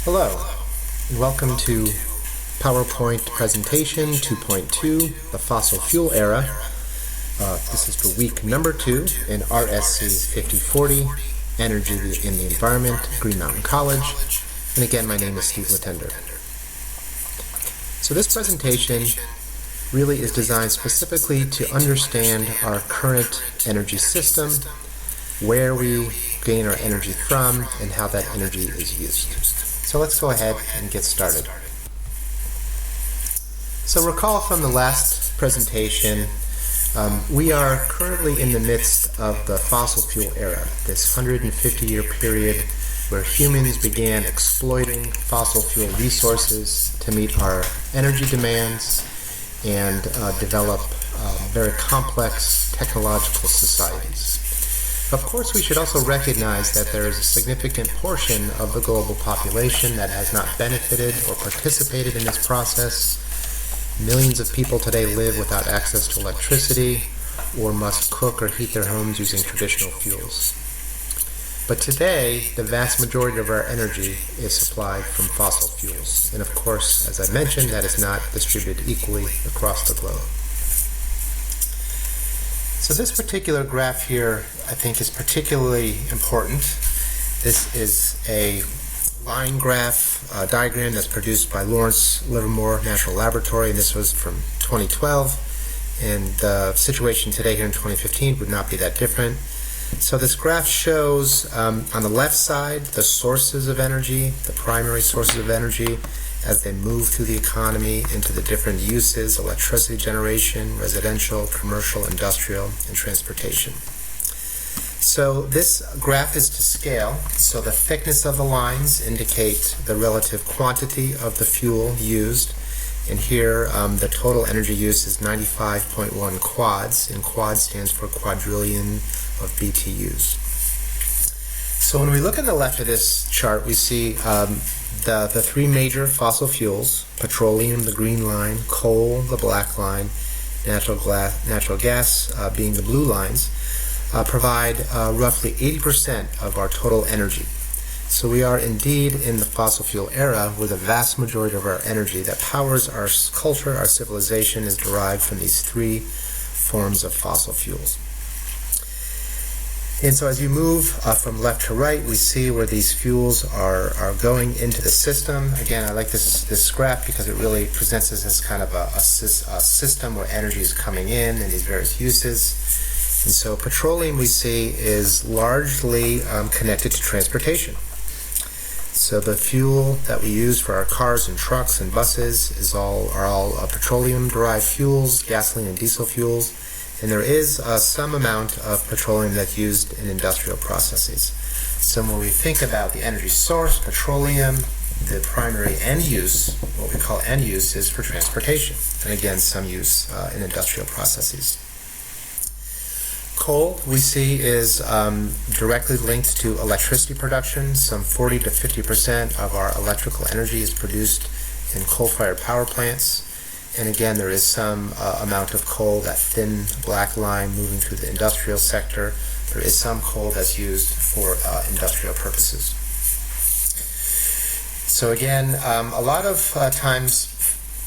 Hello, and welcome to PowerPoint Presentation 2.2, the Fossil Fuel Era. This is for week number 2 in RSC 5040, Energy in the Environment, Green Mountain College. And again, my name is Steve Latender. So this presentation really is designed specifically to understand our current energy system, where we gain our energy from, and how that energy is used. So let's go ahead and get started. So recall from the last presentation, we are currently in the midst of the fossil fuel era, this 150-year period where humans began exploiting fossil fuel resources to meet our energy demands and develop very complex technological societies. Of course, we should also recognize that there is a significant portion of the global population that has not benefited or participated in this process. Millions of people today live without access to electricity or must cook or heat their homes using traditional fuels. But today, the vast majority of our energy is supplied from fossil fuels. And of course, as I mentioned, that is not distributed equally across the globe. So this particular graph here, I think, is particularly important. This is a line graph diagram that's produced by Lawrence Livermore National Laboratory, and this was from 2012. And the situation today here in 2015 would not be that different. So this graph shows on the left side the sources of energy, the primary sources of energy, as they move through the economy into the different uses: electricity generation, residential, commercial, industrial, and transportation. So this graph is to scale, so the thickness of the lines indicate the relative quantity of the fuel used, and here the total energy use is 95.1 quads, and quad stands for quadrillion of BTUs. So when we look on the left of this chart, we see the three major fossil fuels: petroleum, the green line; coal, the black line; natural gas being the blue lines, provide roughly 80% of our total energy. So we are indeed in the fossil fuel era, where the vast majority of our energy that powers our culture, our civilization, is derived from these three forms of fossil fuels. And so as you move from left to right, we see where these fuels are going into the system. Again, I like this graph because it really presents us as kind of a system where energy is coming in these various uses. And so petroleum, we see, is largely connected to transportation. So the fuel that we use for our cars and trucks and buses are all petroleum-derived fuels, gasoline and diesel fuels. And there is some amount of petroleum that's used in industrial processes. So when we think about the energy source, petroleum, the primary end use, what we call end use, is for transportation. And again, some use in industrial processes. Coal, we see, is directly linked to electricity production. Some 40 to 50% of our electrical energy is produced in coal-fired power plants. And again, there is some amount of coal, that thin black line, moving through the industrial sector. There is some coal that's used for industrial purposes. So again, a lot of times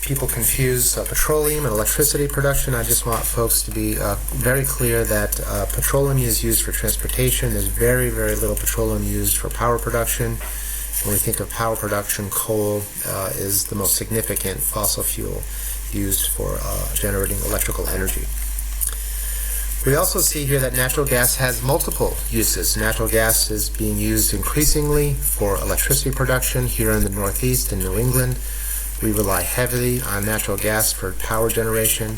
people confuse petroleum and electricity production. I just want folks to be very clear that petroleum is used for transportation. There's very, very little petroleum used for power production. When we think of power production, coal is the most significant fossil fuel used for generating electrical energy. We also see here that natural gas has multiple uses. Natural gas is being used increasingly for electricity production. Here in the Northeast in New England, we rely heavily on natural gas for power generation.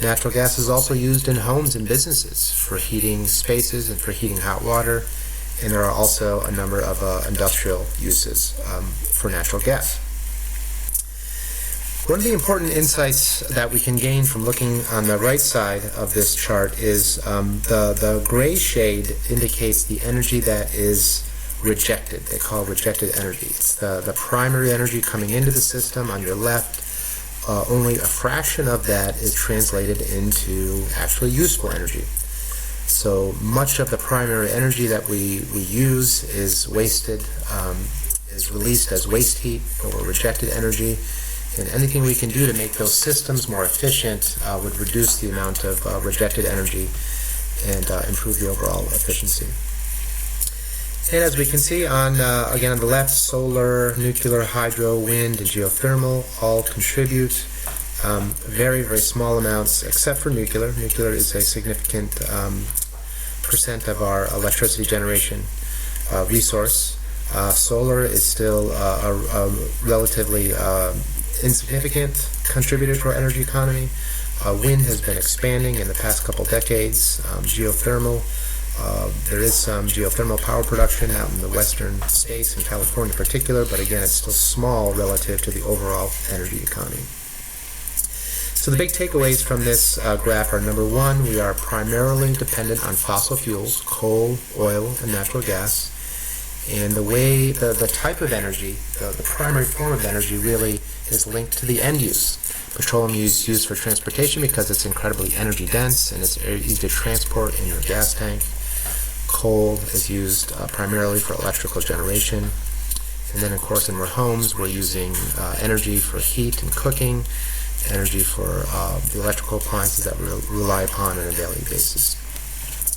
Natural gas is also used in homes and businesses for heating spaces and for heating hot water. And there are also a number of industrial uses for natural gas. One of the important insights that we can gain from looking on the right side of this chart is the gray shade indicates the energy that is rejected. They call it rejected energy. It's the primary energy coming into the system. On your left, only a fraction of that is translated into actually useful energy. So much of the primary energy that we use is wasted is released as waste heat or rejected energy. And anything we can do to make those systems more efficient would reduce the amount of rejected energy and improve the overall efficiency. And as we can see again on the left, solar, nuclear, hydro, wind, and geothermal all contribute very, very small amounts, except for nuclear. Nuclear is a significant percent of our electricity generation resource. Solar is still a relatively insignificant contributor to our energy economy. Wind has been expanding in the past couple decades. Geothermal, there is some geothermal power production out in the western states, in California in particular, but again, it's still small relative to the overall energy economy. So the big takeaways from this graph are, number one, we are primarily dependent on fossil fuels, coal, oil, and natural gas. And the type of energy, the primary form of energy really is linked to the end use. Petroleum is used for transportation because it's incredibly energy dense and it's easy to transport in your gas tank. Coal is used primarily for electrical generation. And then, of course, in our homes, we're using energy for heat and cooking, energy for the electrical appliances that we rely upon on a daily basis.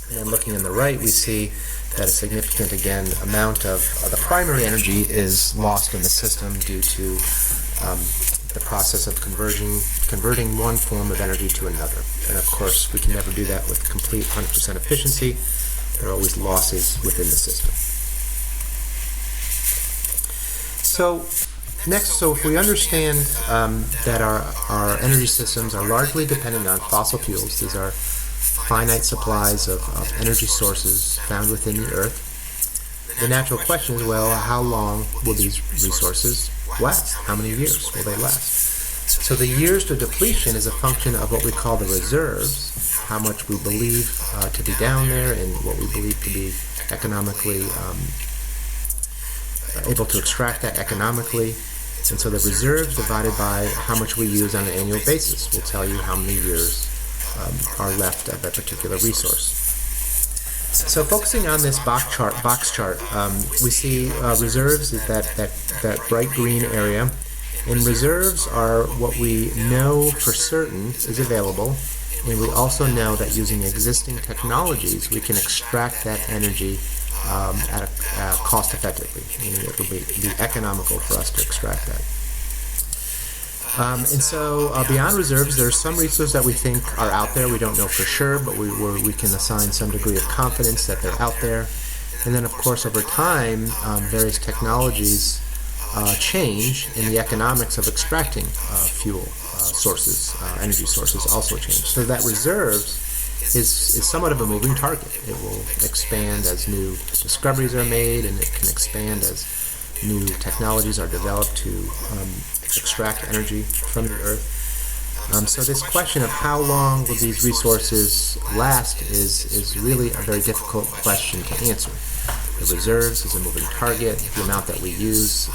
And then looking in the right, we see that a significant, again, amount of the primary energy is lost in the system due to the process of converting one form of energy to another. And of course, we can never do that with complete 100% efficiency. There are always losses within the system. So if we understand that our energy systems are largely dependent on fossil fuels, these are finite supplies of energy sources found within the Earth, the natural question is, well, how long will these resources last? How many years will they last? So the years to depletion is a function of what we call the reserves, how much we believe to be down there and what we believe to be economically able to extract that economically. And so the reserves divided by how much we use on an annual basis will tell you how many years are left of a particular resource. So focusing on this box chart, we see reserves is that bright green area, and reserves are what we know for certain is available, and we also know that using existing technologies we can extract that energy cost effectively, meaning it will be economical for us to extract that. And so beyond reserves, there are some resources that we think are out there. We don't know for sure, but we can assign some degree of confidence that they're out there. And then, of course, over time, various technologies change, and the economics of extracting fuel sources, energy sources also change. So that reserves is somewhat of a moving target. It will expand as new discoveries are made, and it can expand as new technologies are developed to extract energy from the Earth. So this question of how long will these resources last is really a very difficult question to answer. The reserves is a moving target. The amount that we use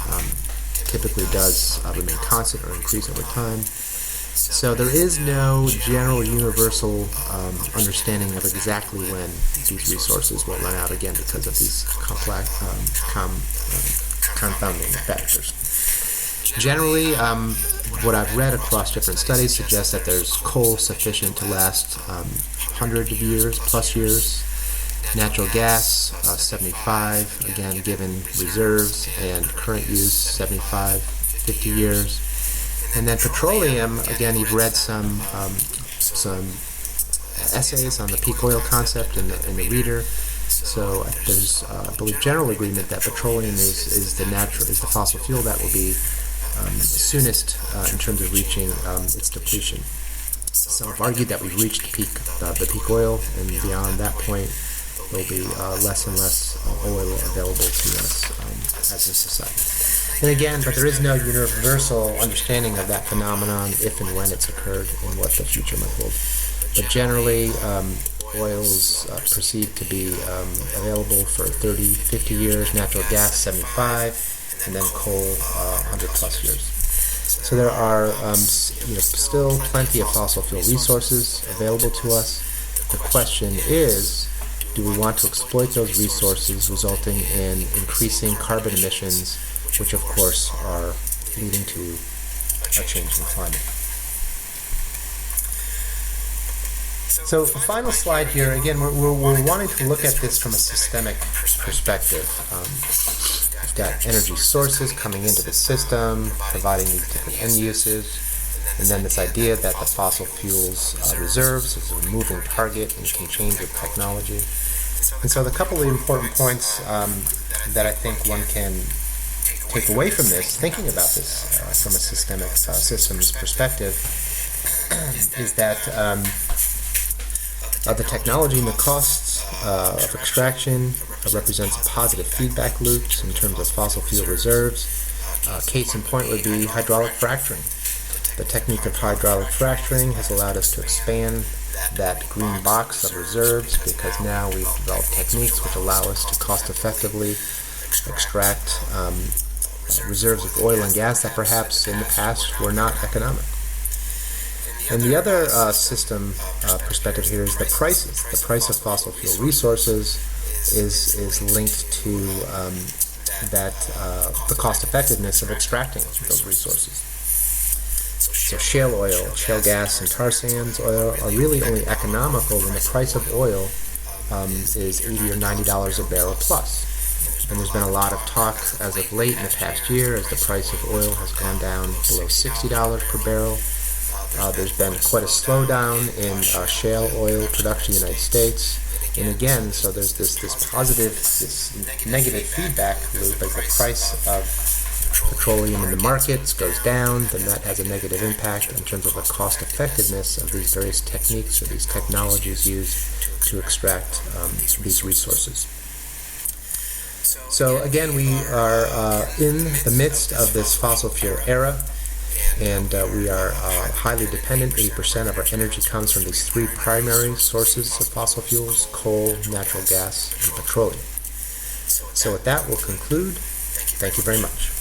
typically does remain constant or increase over time. So there is no general universal understanding of exactly when these resources will run out, again because of these complex confounding factors. Generally, what I've read across different studies suggests that there's coal sufficient to last hundreds of years, plus years. Natural gas, 75, again, given reserves and current use, 75, 50 years. And then petroleum, again, you've read some essays on the peak oil concept in the reader. So there's, I believe, general agreement that petroleum is the fossil fuel that will be soonest in terms of reaching its depletion. Some have argued that we've reached the peak oil, and beyond that point, there will be less and less oil available to us as a society. And again, but there is no universal understanding of that phenomenon, if and when it's occurred, and what the future might hold. But generally, oil is perceived to be available for 30, 50 years, natural gas 75, and then coal 100 plus years. So there are still plenty of fossil fuel resources available to us. The question is, do we want to exploit those resources, resulting in increasing carbon emissions, which of course are leading to a change in climate. So the final slide here, again, we're wanting to look at this from a systemic perspective. We've got energy sources coming into the system, providing these different end uses, and then this idea that the fossil fuels reserves is a moving target and can change with technology. And so the couple of important points that I think one can take away from this, thinking about this from a systemic systems perspective, is that the technology and the costs of extraction represents a positive feedback loops in terms of fossil fuel reserves. Case in point would be hydraulic fracturing. The technique of hydraulic fracturing has allowed us to expand that green box of reserves, because now we've developed techniques which allow us to cost effectively extract reserves of oil and gas that perhaps in the past were not economic. And the other system perspective here is the prices. The price of fossil fuel resources is linked to the cost effectiveness of extracting those resources. So shale oil, shale gas, and tar sands oil are really only economical when the price of oil is $80 or $90 a barrel plus. And there's been a lot of talk as of late in the past year as the price of oil has gone down below $60 per barrel. There's been quite a slowdown in shale oil production in the United States. And again, so there's this positive, this negative feedback loop. As the price of petroleum in the markets goes down, then that has a negative impact in terms of the cost effectiveness of these various techniques or these technologies used to extract these resources. So again, we are in the midst of this fossil fuel era, and we are highly dependent. 80% of our energy comes from these three primary sources of fossil fuels: coal, natural gas, and petroleum. So with that, we'll conclude. Thank you very much.